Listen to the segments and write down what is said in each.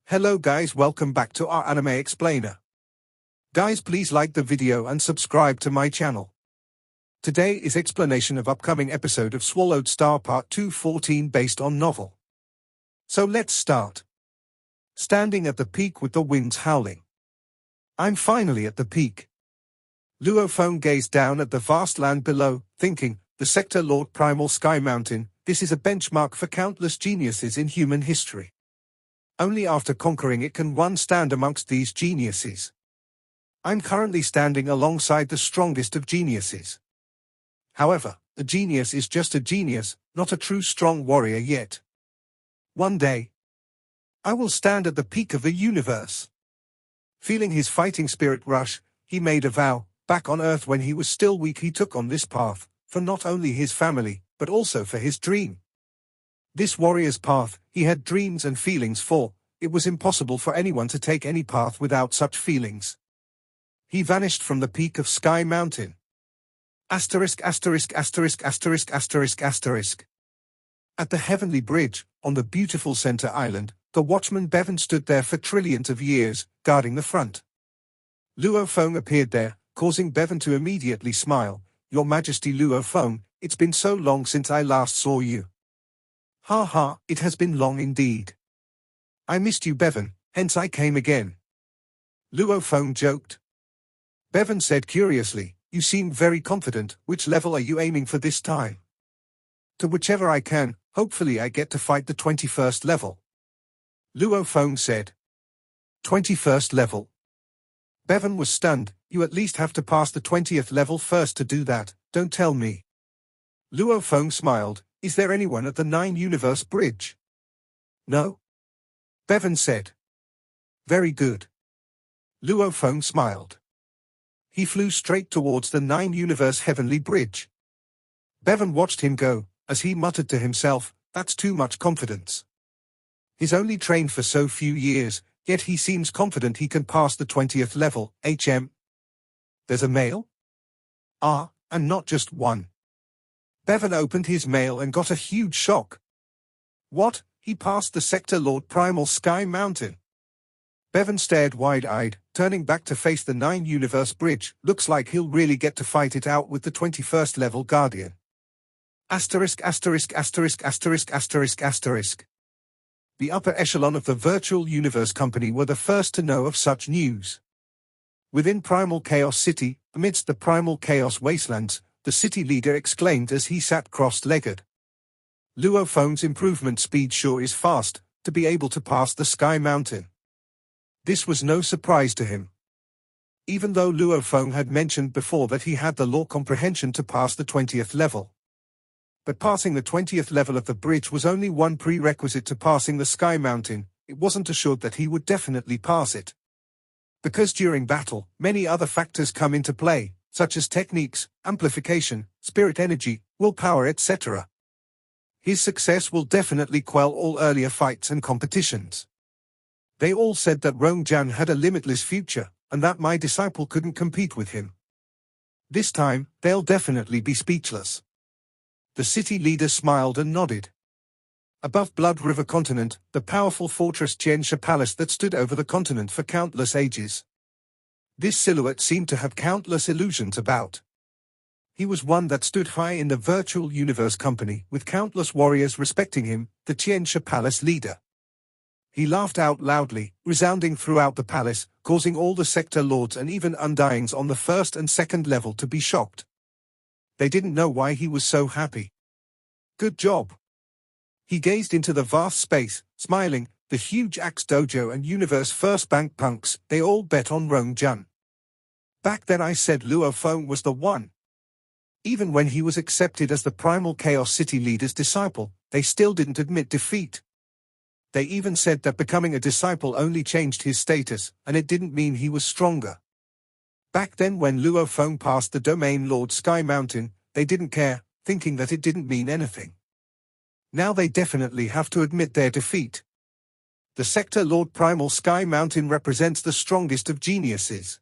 Hello guys, welcome back to our anime explainer. Guys, please like the video and subscribe to my channel. Today is explanation of upcoming episode of Swallowed Star Part 214 based on novel. So let's start. Standing at the peak with the winds howling. I'm finally at the peak. Luo Feng gazed down at the vast land below, thinking, the Sector Lord Primal Sky Mountain, this is a benchmark for countless geniuses in human history. Only after conquering it can one stand amongst these geniuses. I'm currently standing alongside the strongest of geniuses. However, a genius is just a genius, not a true strong warrior yet. One day, I will stand at the peak of the universe. Feeling his fighting spirit rush, he made a vow. Back on Earth when he was still weak, he took on this path, for not only his family, but also for his dream. This warrior's path, he had dreams and feelings for. It was impossible for anyone to take any path without such feelings. He vanished from the peak of Sky Mountain. Asterisk, asterisk, asterisk, asterisk, asterisk, asterisk. At the Heavenly Bridge, on the beautiful center island, the watchman Bevan stood there for trillions of years, guarding the front. Luo Feng appeared there, causing Bevan to immediately smile. Your Majesty Luo Feng, it's been so long since I last saw you. Ha ha, it has been long indeed. I missed you, Bevan, hence I came again. Luo Feng joked. Bevan said curiously, you seem very confident. Which level are you aiming for this time? To whichever I can, hopefully I get to fight the 21st level. Luo Feng said. 21st level? Bevan was stunned. You at least have to pass the 20th level first to do that, don't tell me. Luo Feng smiled. Is there anyone at the 9-universe bridge? No. Bevan said. Very good. Luo Feng smiled. He flew straight towards the 9-universe heavenly bridge. Bevan watched him go, as he muttered to himself, that's too much confidence. He's only trained for so few years, yet he seems confident he can pass the 20th level, There's a mail? Ah, and not just one. Bevan opened his mail and got a huge shock. What? He passed the Sector Lord Primal Sky Mountain. Bevan stared wide-eyed, turning back to face the 9-universe bridge. Looks like he'll really get to fight it out with the 21st level Guardian. Asterisk, asterisk, asterisk, asterisk, asterisk, asterisk. The upper echelon of the Virtual Universe Company were the first to know of such news. Within Primal Chaos City, amidst the Primal Chaos wastelands, the city leader exclaimed as he sat cross-legged. Luo Feng's improvement speed sure is fast, to be able to pass the Sky Mountain. This was no surprise to him. Even though Luo Feng had mentioned before that he had the law comprehension to pass the 20th level. But passing the 20th level of the bridge was only one prerequisite to passing the Sky Mountain. It wasn't assured that he would definitely pass it. Because during battle, many other factors come into play, such as techniques, amplification, spirit energy, willpower, etc. His success will definitely quell all earlier fights and competitions. They all said that Rongjian had a limitless future, and that my disciple couldn't compete with him. This time, they'll definitely be speechless. The city leader smiled and nodded. Above Blood River Continent, the powerful fortress Qiansha Palace that stood over the continent for countless ages. This silhouette seemed to have countless illusions about. He was one that stood high in the Virtual Universe Company, with countless warriors respecting him, the Qiansha Palace leader. He laughed out loudly, resounding throughout the palace, causing all the sector lords and even undyings on the first and second level to be shocked. They didn't know why he was so happy. Good job. He gazed into the vast space, smiling. The huge Axe Dojo and Universe First Bank punks, they all bet on Rongjian. Back then I said Luo Feng was the one. Even when he was accepted as the Primal Chaos City leader's disciple, they still didn't admit defeat. They even said that becoming a disciple only changed his status, and it didn't mean he was stronger. Back then when Luo Feng passed the Domain Lord Sky Mountain, they didn't care, thinking that it didn't mean anything. Now they definitely have to admit their defeat. The Sector Lord Primal Sky Mountain represents the strongest of geniuses.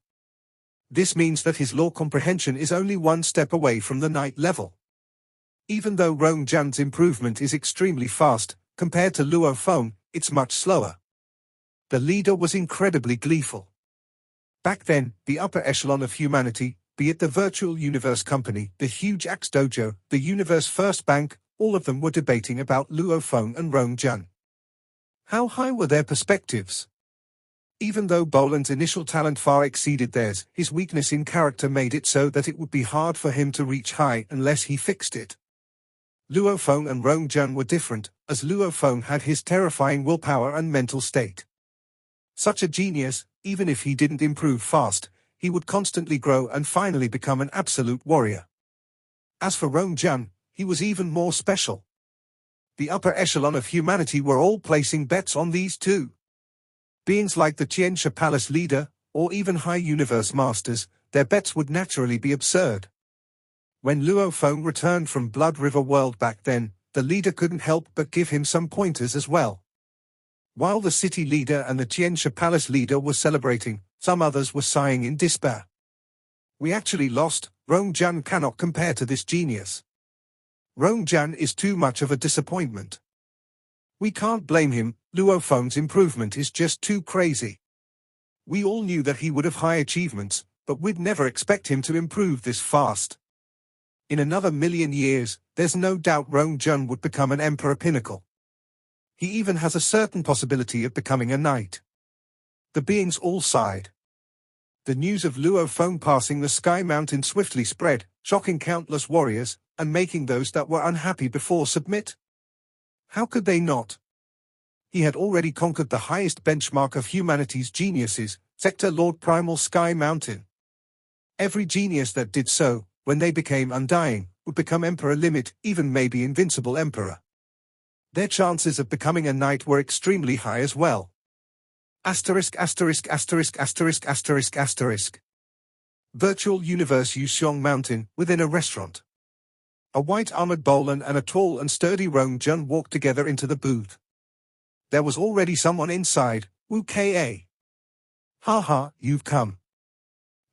This means that his law comprehension is only one step away from the 9th level. Even though Rongjian's improvement is extremely fast, compared to Luo Feng, it's much slower. The leader was incredibly gleeful. Back then, the upper echelon of humanity, be it the virtual universe company, the huge Axe Dojo, the universe first bank, all of them were debating about Luo Feng and Rong Jun. How high were their perspectives? Even though Bolan's initial talent far exceeded theirs, his weakness in character made it so that it would be hard for him to reach high unless he fixed it. Luo Feng and Rong Jun were different, as Luo Feng had his terrifying willpower and mental state. Such a genius, even if he didn't improve fast, he would constantly grow and finally become an absolute warrior. As for Rong Jun, he was even more special. The upper echelon of humanity were all placing bets on these two. Beings like the Tianxia Palace leader, or even high universe masters, their bets would naturally be absurd. When Luo Feng returned from Blood River World back then, the leader couldn't help but give him some pointers as well. While the city leader and the Tianxia Palace leader were celebrating, some others were sighing in despair. We actually lost. Rong Jun cannot compare to this genius. Rong Jun is too much of a disappointment. We can't blame him. Luo Feng's improvement is just too crazy. We all knew that he would have high achievements, but we'd never expect him to improve this fast. In another 1,000,000 years, there's no doubt Rong Jun would become an emperor pinnacle. He even has a certain possibility of becoming a knight. The beings all sighed. The news of Luo Feng passing the Sky Mountain swiftly spread, shocking countless warriors, and making those that were unhappy before submit. How could they not? He had already conquered the highest benchmark of humanity's geniuses, Sector Lord Primal Sky Mountain. Every genius that did so, when they became undying, would become Emperor Limit, even maybe Invincible Emperor. Their chances of becoming a knight were extremely high as well. Asterisk asterisk asterisk asterisk asterisk asterisk. Virtual Universe Yuxiong Mountain, within a restaurant. A white-armored Bolan and a tall and sturdy Rong Jun walked together into the booth. There was already someone inside, Wu Ka. Ha ha, you've come.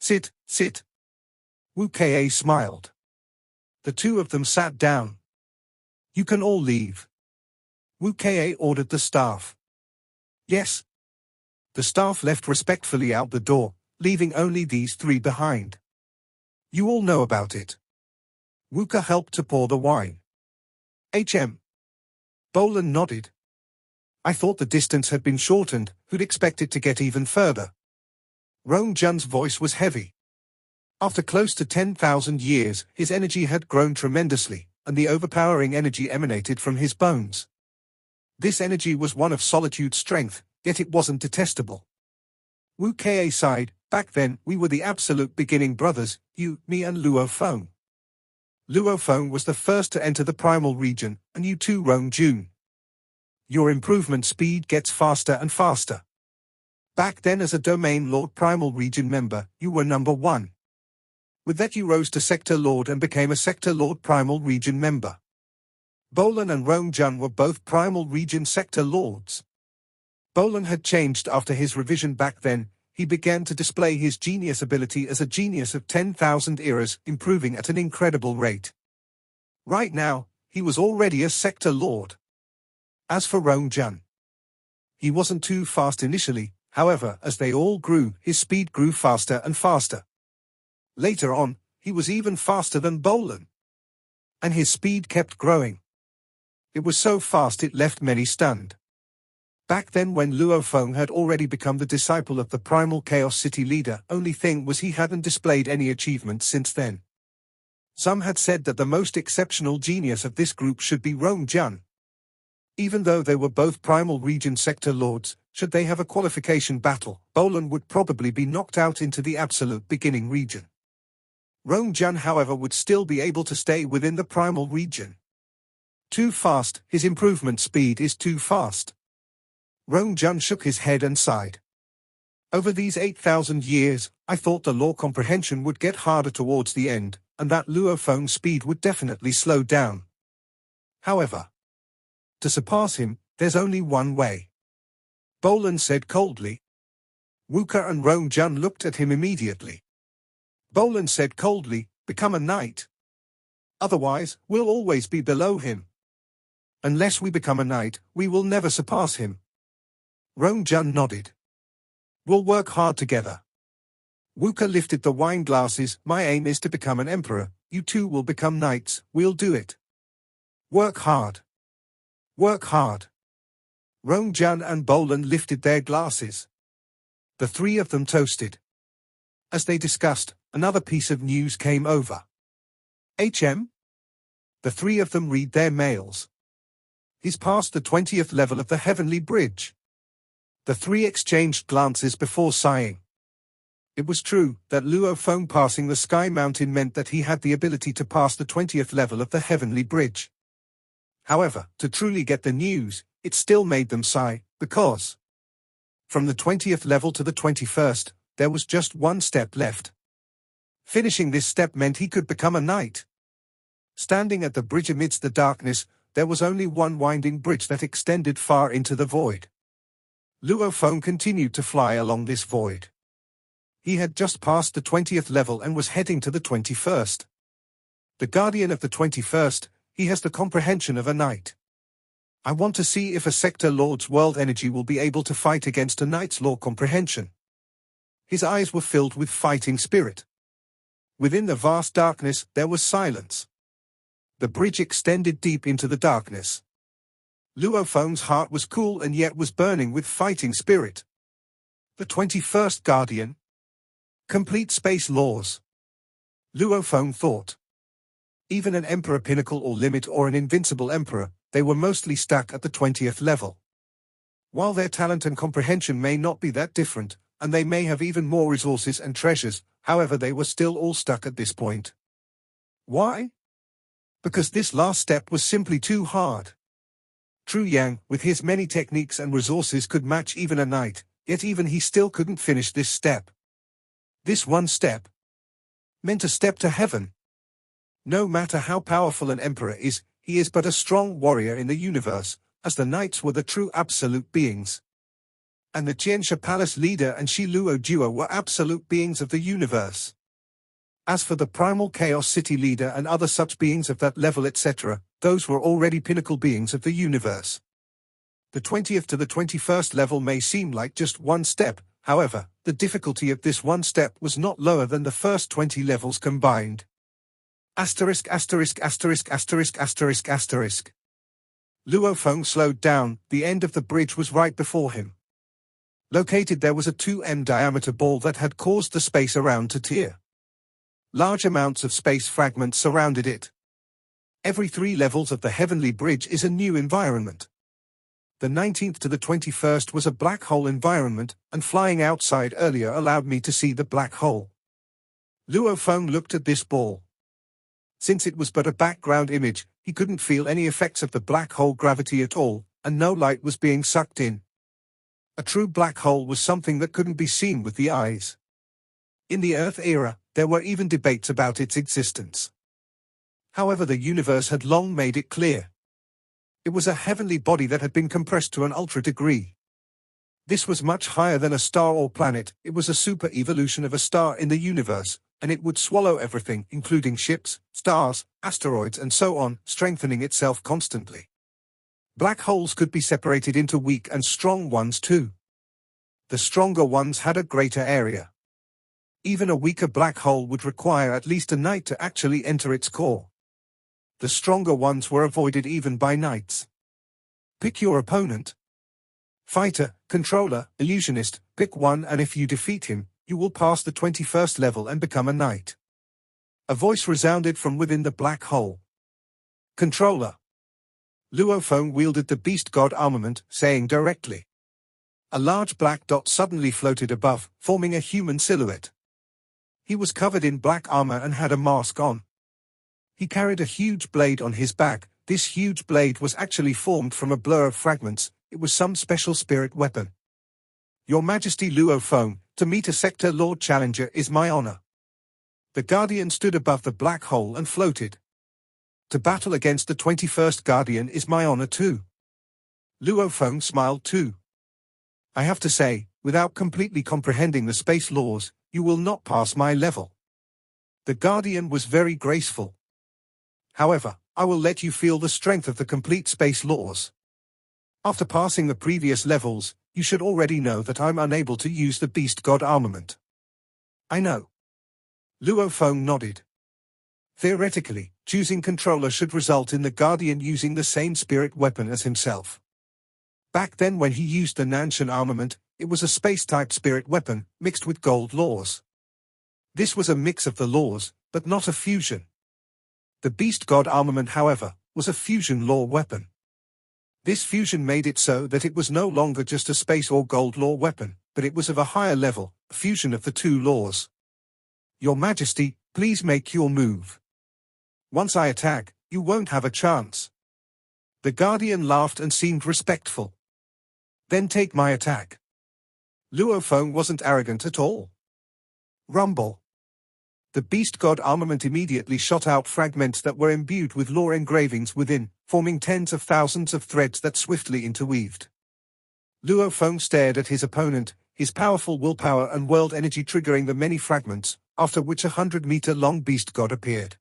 Sit, sit. Wu Ka smiled. The two of them sat down. You can all leave. Wu Ka ordered the staff. Yes. The staff left respectfully out the door, leaving only these three behind. You all know about it. Wu Ka helped to pour the wine. Bolan nodded. I thought the distance had been shortened. Who'd expect it to get even further? Rong Jun's voice was heavy. After close to 10,000 years, his energy had grown tremendously, and the overpowering energy emanated from his bones. This energy was one of solitude strength, yet it wasn't detestable. Wu Ka sighed. Back then, we were the absolute beginning brothers, you, me and Luo Feng. Luo Feng was the first to enter the primal region, and you too, Rong Jun. Your improvement speed gets faster and faster. Back then, as a Domain Lord Primal Region member, you were number 1. With that you rose to Sector Lord and became a Sector Lord Primal Region member. Bolan and Rong Jun were both Primal Region Sector Lords. Bolan had changed after his revision back then. He began to display his genius ability as a genius of 10,000 eras, improving at an incredible rate. Right now, he was already a Sector Lord. As for Rong Jun, he wasn't too fast initially, however, as they all grew, his speed grew faster and faster. Later on, he was even faster than Bolan. And his speed kept growing. It was so fast it left many stunned. Back then, when Luo Feng had already become the disciple of the Primal Chaos City leader, only thing was he hadn't displayed any achievements since then. Some had said that the most exceptional genius of this group should be Rong Jun. Even though they were both Primal Region Sector Lords, should they have a qualification battle, Bolan would probably be knocked out into the absolute beginning region. Rong Jun, however, would still be able to stay within the Primal Region. Too fast, his improvement speed is too fast. Rong Jun shook his head and sighed. Over these 8,000 years, I thought the law comprehension would get harder towards the end, and that Luo Feng's speed would definitely slow down. However, to surpass him, there's only one way. Bolan said coldly. Wu Ka and Rong Jun looked at him immediately. Bolan said coldly, become a knight. Otherwise, we'll always be below him. Unless we become a knight, we will never surpass him. Rong Jun nodded. We'll work hard together. Wuka lifted the wine glasses. My aim is to become an emperor. You two will become knights. We'll do it. Work hard. Work hard. Rong Jun and Bolan lifted their glasses. The three of them toasted. As they discussed, another piece of news came over. HM? The three of them read their mails. He's passed the 20th level of the Heavenly Bridge. The three exchanged glances before sighing. It was true that Luo Feng passing the Sky Mountain meant that he had the ability to pass the 20th level of the Heavenly Bridge. However, to truly get the news, it still made them sigh, because from the 20th level to the 21st, there was just one step left. Finishing this step meant he could become a knight. Standing at the bridge amidst the darkness, there was only one winding bridge that extended far into the void. Luo Feng continued to fly along this void. He had just passed the 20th level and was heading to the 21st. The guardian of the 21st, he has the comprehension of a knight. I want to see if a sector lord's world energy will be able to fight against a knight's law comprehension. His eyes were filled with fighting spirit. Within the vast darkness, there was silence. The bridge extended deep into the darkness. Luo Feng's heart was cool and yet was burning with fighting spirit. The 21st Guardian. Complete space laws. Luo Feng thought. Even an emperor pinnacle or limit or an invincible emperor, they were mostly stuck at the 20th level. While their talent and comprehension may not be that different, and they may have even more resources and treasures, however they were still all stuck at this point. Why? Because this last step was simply too hard. Tru Yang, with his many techniques and resources, could match even a knight, yet even he still couldn't finish this step. This one step meant a step to heaven. No matter how powerful an emperor is, he is but a strong warrior in the universe, as the knights were the true absolute beings. And the Jiansha Palace leader and Shi Luo Duo were absolute beings of the universe. As for the primal chaos city leader and other such beings of that level etc., those were already pinnacle beings of the universe. The 20th to the 21st level may seem like just one step, however, the difficulty of this one step was not lower than the first 20 levels combined. Asterisk asterisk asterisk asterisk asterisk asterisk. Luo Feng slowed down. The end of the bridge was right before him. Located there was a 2m diameter ball that had caused the space around to tear. Large amounts of space fragments surrounded it. Every 3 levels of the Heavenly Bridge is a new environment. The 19th to the 21st was a black hole environment, and flying outside earlier allowed me to see the black hole. Luo Feng looked at this ball. Since it was but a background image, he couldn't feel any effects of the black hole gravity at all, and no light was being sucked in. A true black hole was something that couldn't be seen with the eyes. In the Earth era, there were even debates about its existence. However, the universe had long made it clear. It was a heavenly body that had been compressed to an ultra degree. This was much higher than a star or planet. It was a super evolution of a star in the universe, and it would swallow everything, including ships, stars, asteroids and so on, strengthening itself constantly. Black holes could be separated into weak and strong ones too. The stronger ones had a greater area. Even a weaker black hole would require at least a knight to actually enter its core. The stronger ones were avoided even by knights. Pick your opponent. Fighter, controller, illusionist, pick one, and if you defeat him, you will pass the 21st level and become a knight. A voice resounded from within the black hole. Controller. Luo Feng wielded the beast god armament, saying directly. A large black dot suddenly floated above, forming a human silhouette. He was covered in black armor and had a mask on. He carried a huge blade on his back. This huge blade was actually formed from a blur of fragments. It was some special spirit weapon. Your Majesty Luo Feng, to meet a sector lord challenger is my honor. The Guardian stood above the black hole and floated. To battle against the 21st Guardian is my honor too. Luo Feng smiled too. I have to say, without completely comprehending the space laws, you will not pass my level. The Guardian was very graceful. However, I will let you feel the strength of the complete space laws. After passing the previous levels, You should already know that I'm unable to use the Beast God armament. I know. Luo Feng nodded. Theoretically, choosing controller should result in the Guardian using the same spirit weapon as himself. Back then when he used the Nanshan armament, it was a space-type spirit weapon, mixed with gold laws. This was a mix of the laws, but not a fusion. The Beast God armament, however, was a fusion law weapon. This fusion made it so that it was no longer just a space or gold law weapon, but it was of a higher level, a fusion of the two laws. Your Majesty, please make your move. Once I attack, you won't have a chance. The Guardian laughed and seemed respectful. Then take my attack. Luo Feng wasn't arrogant at all. Rumble. The Beast God armament immediately shot out fragments that were imbued with lore engravings within, forming tens of thousands of threads that swiftly interweaved. Luo Feng stared at his opponent, his powerful willpower and world energy triggering the many fragments, after which a 100-meter-long Beast God appeared.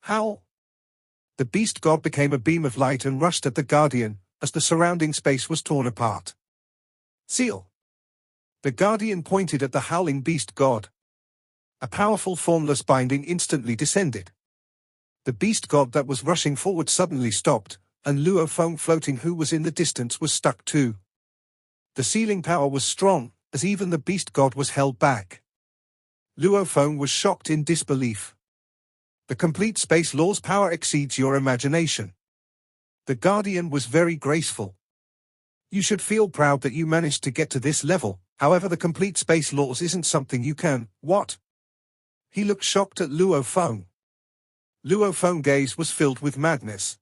How? The Beast God became a beam of light and rushed at the Guardian, as the surrounding space was torn apart. Seal. The Guardian pointed at the howling Beast God. A powerful formless binding instantly descended. The Beast God that was rushing forward suddenly stopped, and Luo Feng floating who was in the distance was stuck too. The sealing power was strong, as even the Beast God was held back. Luo Feng was shocked in disbelief. The complete space law's power exceeds your imagination. The Guardian was very graceful. You should feel proud that you managed to get to this level, however the complete space laws isn't something you can, what? He looked shocked at Luo Feng. Luo Feng's gaze was filled with madness.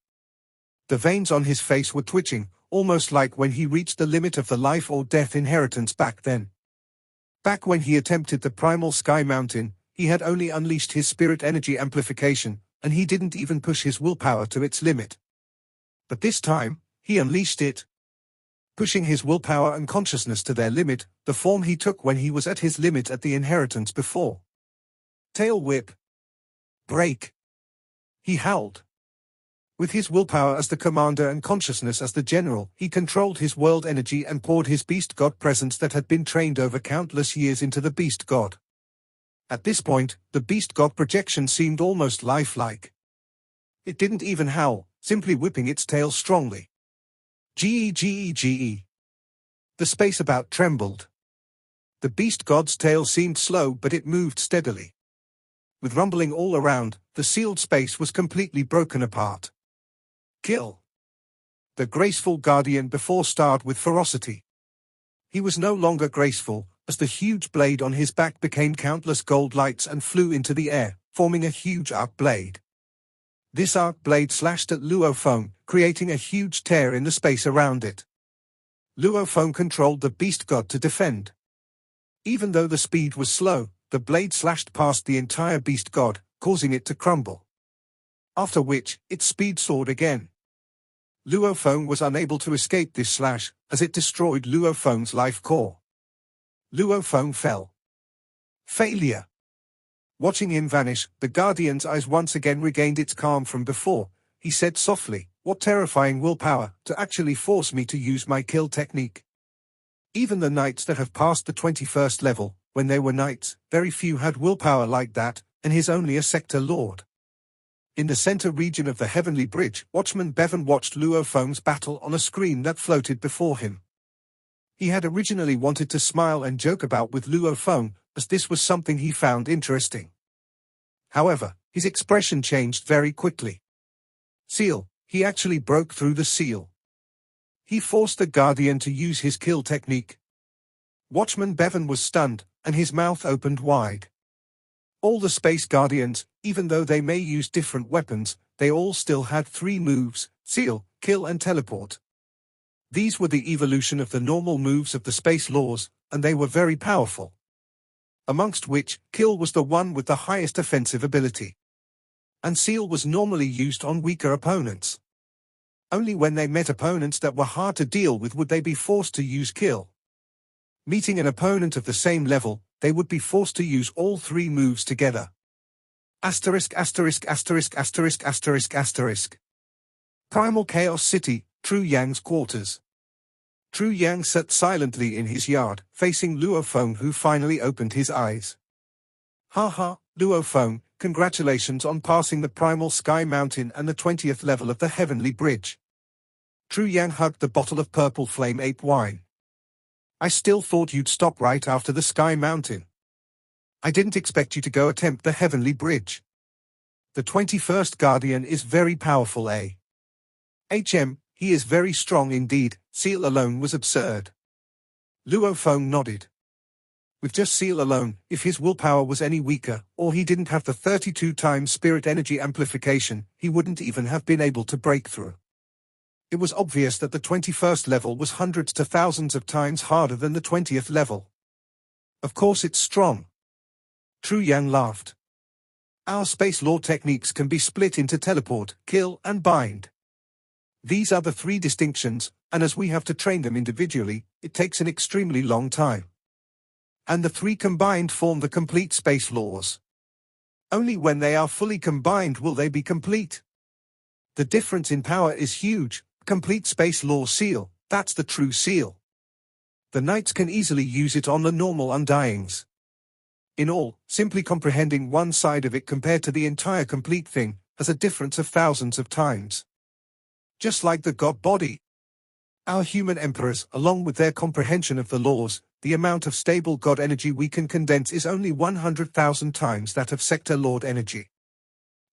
The veins on his face were twitching, almost like when he reached the limit of the life or death inheritance back then. Back when he attempted the primal Sky Mountain, he had only unleashed his spirit energy amplification, and he didn't even push his willpower to its limit. But this time, he unleashed it. Pushing his willpower and consciousness to their limit, the form he took when he was at his limit at the inheritance before. Tail whip. Break. He howled. With his willpower as the commander and consciousness as the general, he controlled his world energy and poured his Beast God presence that had been trained over countless years into the Beast God. At this point, the Beast God projection seemed almost lifelike. It didn't even howl, simply whipping its tail strongly. Ge. The space about trembled. The Beast God's tail seemed slow, but it moved steadily. With rumbling all around, the sealed space was completely broken apart. Kill. The graceful Guardian before starred with ferocity. He was no longer graceful, as the huge blade on his back became countless gold lights and flew into the air, forming a huge arc blade. This arc blade slashed at Luo Feng, creating a huge tear in the space around it. Luo Feng controlled the Beast God to defend. Even though the speed was slow, the blade slashed past the entire Beast God, causing it to crumble. After which, its speed soared again. Luo Feng was unable to escape this slash, as it destroyed Luo Feng's life core. Luo Feng fell. Failure. Watching him vanish, the Guardian's eyes once again regained its calm from before. He said softly, "What terrifying willpower, to actually force me to use my kill technique." Even the knights that have passed the 21st level, when they were knights, very few had willpower like that, and he's only a sector lord. In the center region of the Heavenly Bridge, Watchman Bevan watched Luo Feng's battle on a screen that floated before him. He had originally wanted to smile and joke about with Luo Feng, as this was something he found interesting. However, his expression changed very quickly. Seal. He actually broke through the seal. He forced the Guardian to use his kill technique. Watchman Bevan was stunned, and his mouth opened wide. All the Space Guardians, even though they may use different weapons, they all still had 3 moves: seal, kill and teleport. These were the evolution of the normal moves of the space laws, and they were very powerful. Amongst which, kill was the one with the highest offensive ability. And seal was normally used on weaker opponents. Only when they met opponents that were hard to deal with would they be forced to use kill. Meeting an opponent of the same level, they would be forced to use all 3 moves together. Asterisk. Primal Chaos City, True Yang's quarters. Tru Yang sat silently in his yard, facing Luo Feng, who finally opened his eyes. Ha ha, Luo Feng, congratulations on passing the primal sky mountain and the 20th level of the heavenly bridge. Tru Yang hugged the bottle of purple flame ape wine. I still thought you'd stop right after the sky mountain. I didn't expect you to go attempt the heavenly bridge. The 21st Guardian is very powerful, eh? He is very strong indeed. Seal alone was absurd. Luo Feng nodded. With just Seal alone, if his willpower was any weaker, or he didn't have the 32 times spirit energy amplification, he wouldn't even have been able to break through. It was obvious that the 21st level was hundreds to thousands of times harder than the 20th level. Of course it's strong. Tru Yang laughed. Our space law techniques can be split into teleport, kill, and bind. These are the three distinctions, and as we have to train them individually, it takes an extremely long time. And the three combined form the complete space laws. Only when they are fully combined will they be complete. The difference in power is huge. Complete space law seal, that's the true seal. The knights can easily use it on the normal undyings. In all, simply comprehending one side of it compared to the entire complete thing has a difference of thousands of times. Just like the god body. Our human emperors, along with their comprehension of the laws, the amount of stable god energy we can condense is only 100,000 times that of sector lord energy.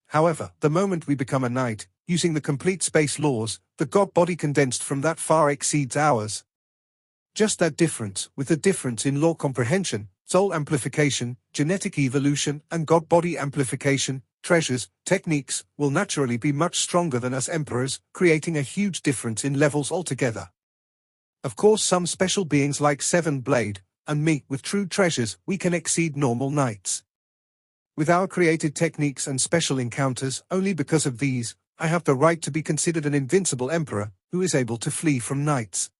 However, the moment we become a knight, using the complete space laws, the god body condensed from that far exceeds ours. Just that difference, with the difference in law comprehension, soul amplification, genetic evolution, and god body amplification, treasures, techniques, will naturally be much stronger than us emperors, creating a huge difference in levels altogether. Of course, some special beings like Seven Blade, and me, with true treasures, we can exceed normal knights. With our created techniques and special encounters, only because of these, I have the right to be considered an invincible emperor, who is able to flee from knights.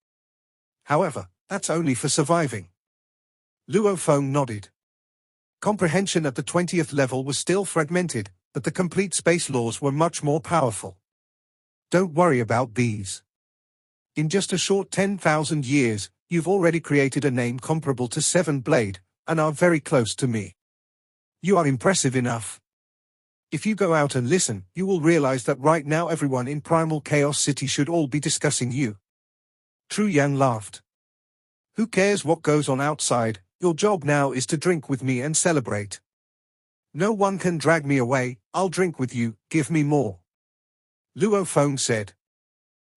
However, that's only for surviving. Luo Feng nodded. Comprehension at the 20th level was still fragmented, but the complete space laws were much more powerful. Don't worry about these. In just a short 10,000 years, you've already created a name comparable to Seven Blade, and are very close to me. You are impressive enough. If you go out and listen, you will realize that right now everyone in Primal Chaos City should all be discussing you. Tru Yang laughed. Who cares what goes on outside? Your job now is to drink with me and celebrate. No one can drag me away. I'll drink with you, give me more. Luo Feng said.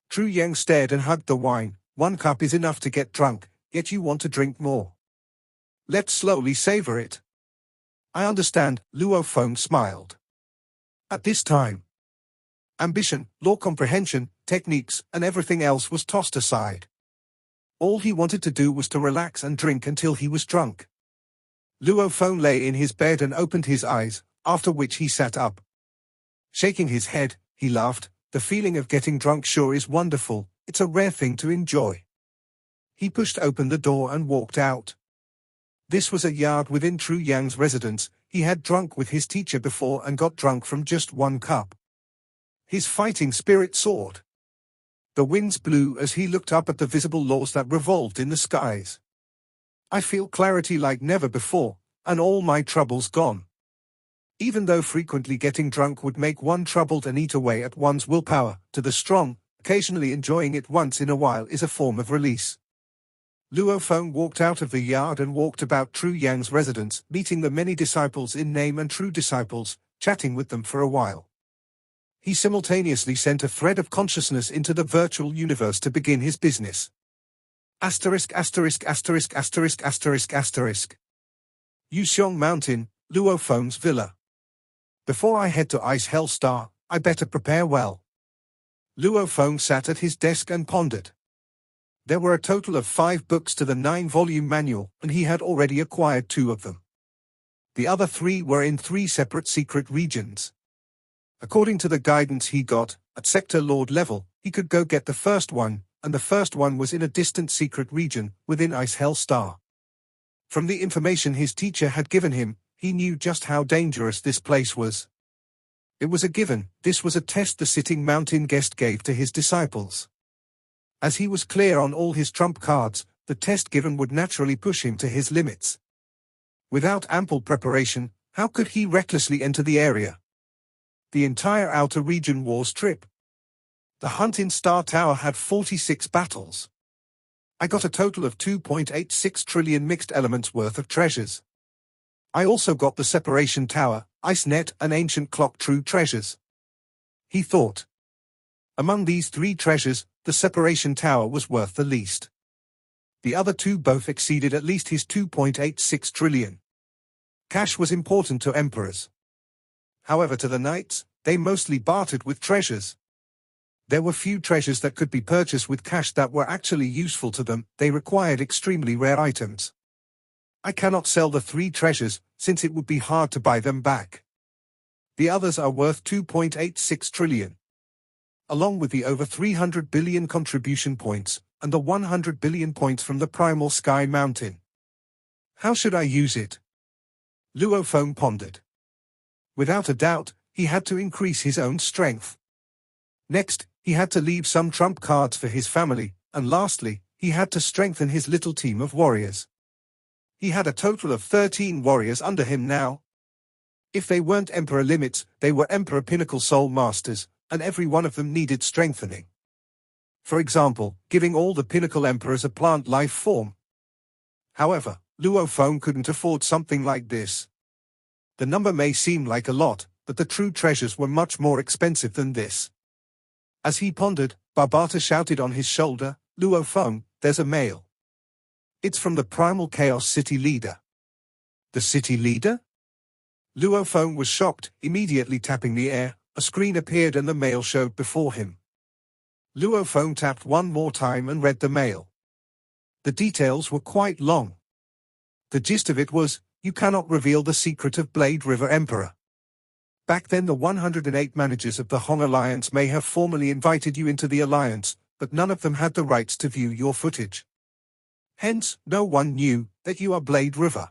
Tru Yang stared and hugged the wine. 1 cup is enough to get drunk, yet you want to drink more. Let's slowly savor it. I understand, Luo Feng smiled. At this time, ambition, law comprehension, techniques, and everything else was tossed aside. All he wanted to do was to relax and drink until he was drunk. Luo Feng lay in his bed and opened his eyes, after which he sat up. Shaking his head, he laughed. The feeling of getting drunk sure is wonderful, it's a rare thing to enjoy. He pushed open the door and walked out. This was a yard within Tru Yang's residence. He had drunk with his teacher before and got drunk from just 1 cup. His fighting spirit soared. The winds blew as he looked up at the visible laws that revolved in the skies. I feel clarity like never before, and all my troubles gone. Even though frequently getting drunk would make one troubled and eat away at one's willpower, to the strong, occasionally enjoying it once in a while is a form of release. Luo Feng walked out of the yard and walked about Tru Yang's residence, meeting the many disciples in name and true disciples, chatting with them for a while. He simultaneously sent a thread of consciousness into the virtual universe to begin his business. Yuxiong Mountain, Luo Feng's villa. Before I head to Ice Hell Star, I better prepare well. Luo Feng sat at his desk and pondered. There were a total of 5 books to the 9-volume manual, and he had already acquired 2 of them. The other 3 were in 3 separate secret regions. According to the guidance he got, at Sector Lord level, he could go get the first one, and the first one was in a distant secret region, within Ice Hell Star. From the information his teacher had given him, he knew just how dangerous this place was. It was a given, this was a test the sitting mountain guest gave to his disciples. As he was clear on all his trump cards, the test given would naturally push him to his limits. Without ample preparation, how could he recklessly enter the area? The entire outer region war strip. The hunt in Star Tower had 46 battles. I got a total of 2.86 trillion mixed elements worth of treasures. I also got the separation tower, ice net, and ancient clock true treasures. He thought. Among these three treasures, the separation tower was worth the least. The other two both exceeded at least his 2.86 trillion. Cash was important to emperors. However, to the knights, they mostly bartered with treasures. There were few treasures that could be purchased with cash that were actually useful to them. They required extremely rare items. I cannot sell the three treasures, since it would be hard to buy them back. The others are worth 2.86 trillion. Along with the over 300 billion contribution points, and the 100 billion points from the primal sky mountain. How should I use it? Luo Feng pondered. Without a doubt, he had to increase his own strength. Next, he had to leave some trump cards for his family, and lastly, he had to strengthen his little team of warriors. He had a total of 13 warriors under him now. If they weren't Emperor limits, they were Emperor Pinnacle Soul Masters, and every one of them needed strengthening. For example, giving all the Pinnacle Emperors a plant life form. However, Luo Feng couldn't afford something like this. The number may seem like a lot, but the true treasures were much more expensive than this. As he pondered, Barbata shouted on his shoulder, "Luo Feng, there's a mail. It's from the Primal Chaos City Leader." The City Leader? Luo Feng was shocked, immediately tapping the air. A screen appeared and the mail showed before him. Luo Feng tapped one more time and read the mail. The details were quite long. The gist of it was, you cannot reveal the secret of Blade River Emperor. Back then the 108 managers of the Hong Alliance may have formally invited you into the alliance, but none of them had the rights to view your footage. Hence, no one knew that you are Blade River.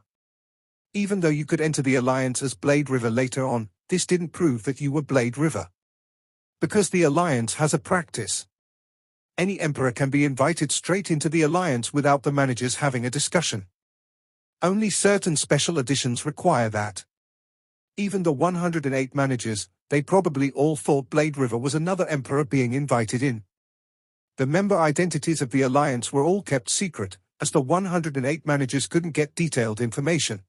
Even though you could enter the alliance as Blade River later on, this didn't prove that you were Blade River. Because the alliance has a practice. Any emperor can be invited straight into the alliance without the managers having a discussion. Only certain special editions require that. Even the 108 managers, they probably all thought Blade River was another emperor being invited in. The member identities of the alliance were all kept secret, as the 108 managers couldn't get detailed information.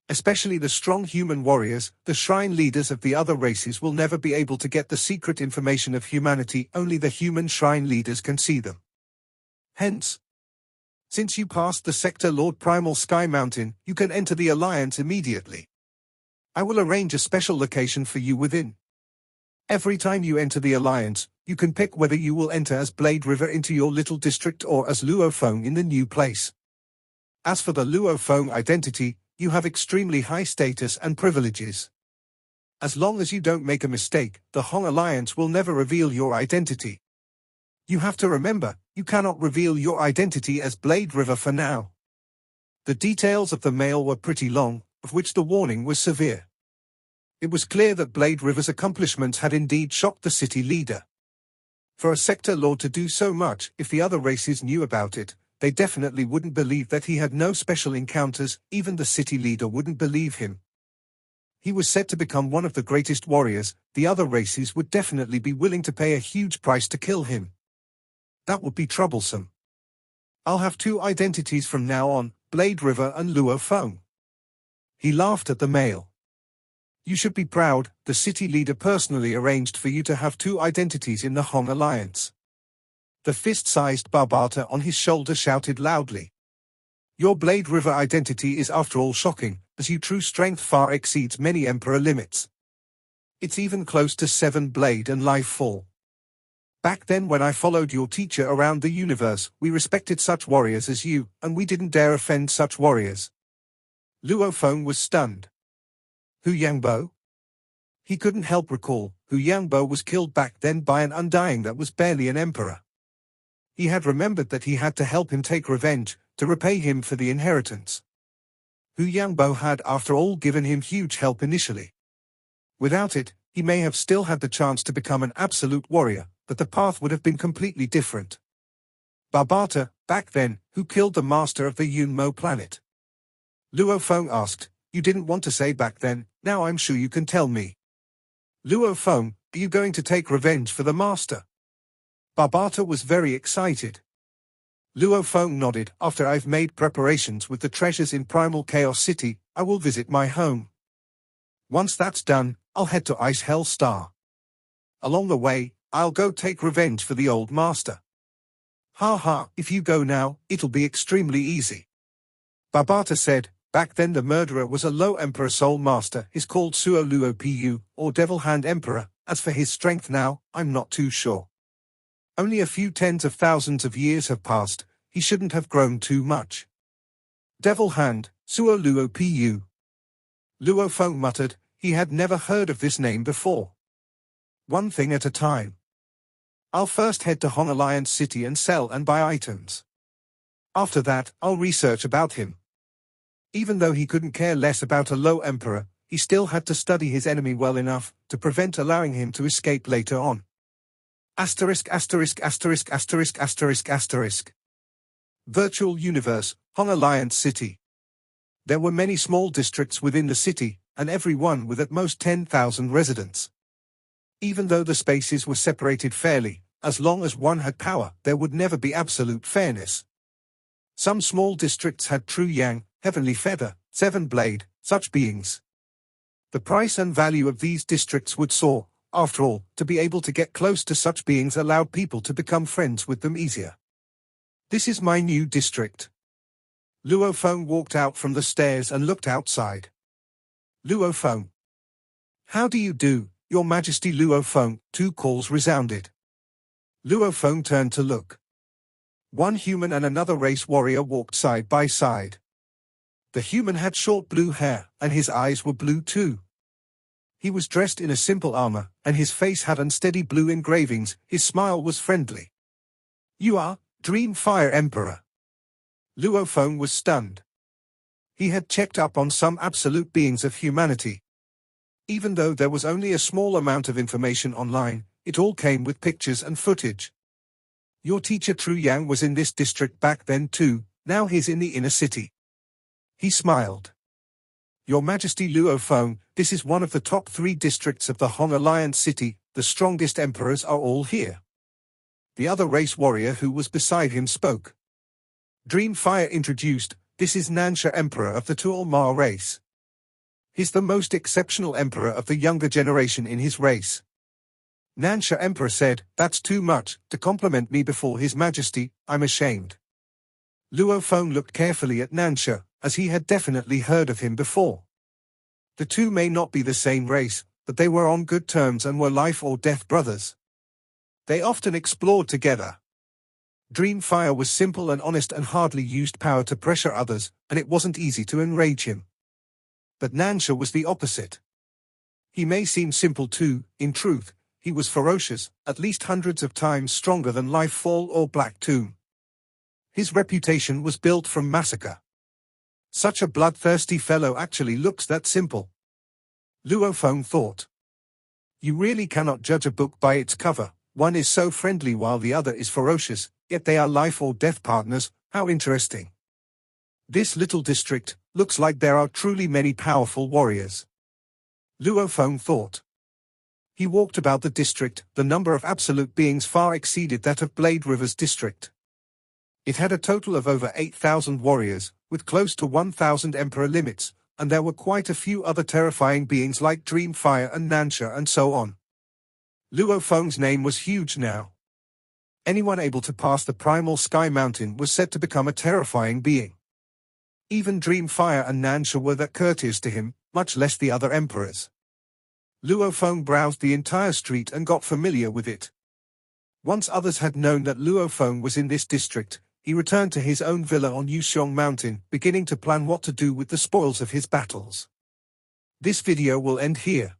Especially the strong human warriors, the shrine leaders of the other races will never be able to get the secret information of humanity. Only the human shrine leaders can see them. Hence, since you passed the Sector Lord Primal Sky Mountain, you can enter the alliance immediately. I will arrange a special location for you within. Every time you enter the alliance, you can pick whether you will enter as Blade River into your little district or as Luo Feng in the new place. As for the Luo Feng identity, you have extremely high status and privileges. As long as you don't make a mistake, the Hong Alliance will never reveal your identity. You have to remember, you cannot reveal your identity as Blade River for now. The details of the mail were pretty long, of which the warning was severe. It was clear that Blade River's accomplishments had indeed shocked the city leader. For a sector lord to do so much, if the other races knew about it, they definitely wouldn't believe that he had no special encounters. Even the city leader wouldn't believe him. He was said to become one of the greatest warriors. The other races would definitely be willing to pay a huge price to kill him. That would be troublesome. I'll have two identities from now on, Blade River and Luo Feng. He laughed at the mail. You should be proud, the city leader personally arranged for you to have two identities in the Hong Alliance. The fist-sized Barbata on his shoulder shouted loudly. Your Blade River identity is after all shocking, as your true strength far exceeds many Emperor limits. It's even close to 7 Blade and Life Fall. Back then when I followed your teacher around the universe, we respected such warriors as you, and we didn't dare offend such warriors. Luo Feng was stunned. Hu Yangbo? He couldn't help recall, Hu Yangbo was killed back then by an undying that was barely an emperor. He had remembered that he had to help him take revenge, to repay him for the inheritance. Hu Yangbo had after all given him huge help initially. Without it, he may have still had the chance to become an absolute warrior, but the path would have been completely different. Barbata, back then, who killed the master of the Yunmo planet? Luo Feng asked. You didn't want to say back then, now I'm sure you can tell me. Luo Feng, are you going to take revenge for the master? Barbata was very excited. Luo Feng nodded. After I've made preparations with the treasures in Primal Chaos City, I will visit my home. Once that's done, I'll head to Ice Hell Star. Along the way, I'll go take revenge for the old master. Ha ha, if you go now, it'll be extremely easy. Barbata said, back then the murderer was a low emperor soul master, is called Suo Luo Pu, or Devil Hand Emperor. As for his strength now, I'm not too sure. Only a few tens of thousands of years have passed, he shouldn't have grown too much. Devil Hand, Suo Luo Pu. Luo Feng muttered, he had never heard of this name before. One thing at a time. I'll first head to Hong Alliance City and sell and buy items. After that, I'll research about him. Even though he couldn't care less about a low emperor, he still had to study his enemy well enough to prevent allowing him to escape later on. Asterisk asterisk asterisk asterisk asterisk asterisk. Virtual Universe, Hong Alliance City. There were many small districts within the city, and every one with at most 10,000 residents. Even though the spaces were separated fairly, as long as one had power, there would never be absolute fairness. Some small districts had True Yang, Heavenly Feather, Seven Blade, such beings. The price and value of these districts would soar. After all, to be able to get close to such beings allowed people to become friends with them easier. This is my new district. Luo Feng walked out from the stairs and looked outside. Luo Feng. How do you do, Your Majesty Luo Feng? Two calls resounded. Luo Feng turned to look. One human and another race warrior walked side by side. The human had short blue hair, and his eyes were blue too. He was dressed in a simple armor, and his face had unsteady blue engravings. His smile was friendly. You are Dream Fire Emperor. Luo Feng was stunned. He had checked up on some absolute beings of humanity. Even though there was only a small amount of information online, it all came with pictures and footage. Your teacher True Yang was in this district back then too, now he's in the inner city. He smiled. Your Majesty Luo Feng, this is one of the top 3 districts of the Hong Alliance City, the strongest emperors are all here. The other race warrior who was beside him spoke. Dreamfire introduced, this is Nansha Emperor of the Tuol Ma race. He's the most exceptional emperor of the younger generation in his race. Nansha Emperor said, that's too much, to compliment me before His Majesty, I'm ashamed. Luo Feng looked carefully at Nansha, as he had definitely heard of him before. The two may not be the same race, but they were on good terms and were life or death brothers. They often explored together. Dreamfire was simple and honest and hardly used power to pressure others, and it wasn't easy to enrage him. But Nansha was the opposite. He may seem simple too, in truth, he was ferocious, at least hundreds of times stronger than Lifefall or Black Tomb. His reputation was built from massacre. Such a bloodthirsty fellow actually looks that simple. Luo Feng thought. You really cannot judge a book by its cover, one is so friendly while the other is ferocious, yet they are life or death partners, how interesting. This little district, looks like there are truly many powerful warriors. Luo Feng thought. He walked about the district, the number of absolute beings far exceeded that of Blade River's district. It had a total of over 8,000 warriors, with close to 1,000 emperor limits, and there were quite a few other terrifying beings like Dreamfire and Nansha and so on. Luo Feng's name was huge now. Anyone able to pass the primal sky mountain was said to become a terrifying being. Even Dreamfire and Nansha were that courteous to him, much less the other emperors. Luo Feng browsed the entire street and got familiar with it. Once others had known that Luo Feng was in this district, he returned to his own villa on Yuxiong Mountain, beginning to plan what to do with the spoils of his battles. This video will end here.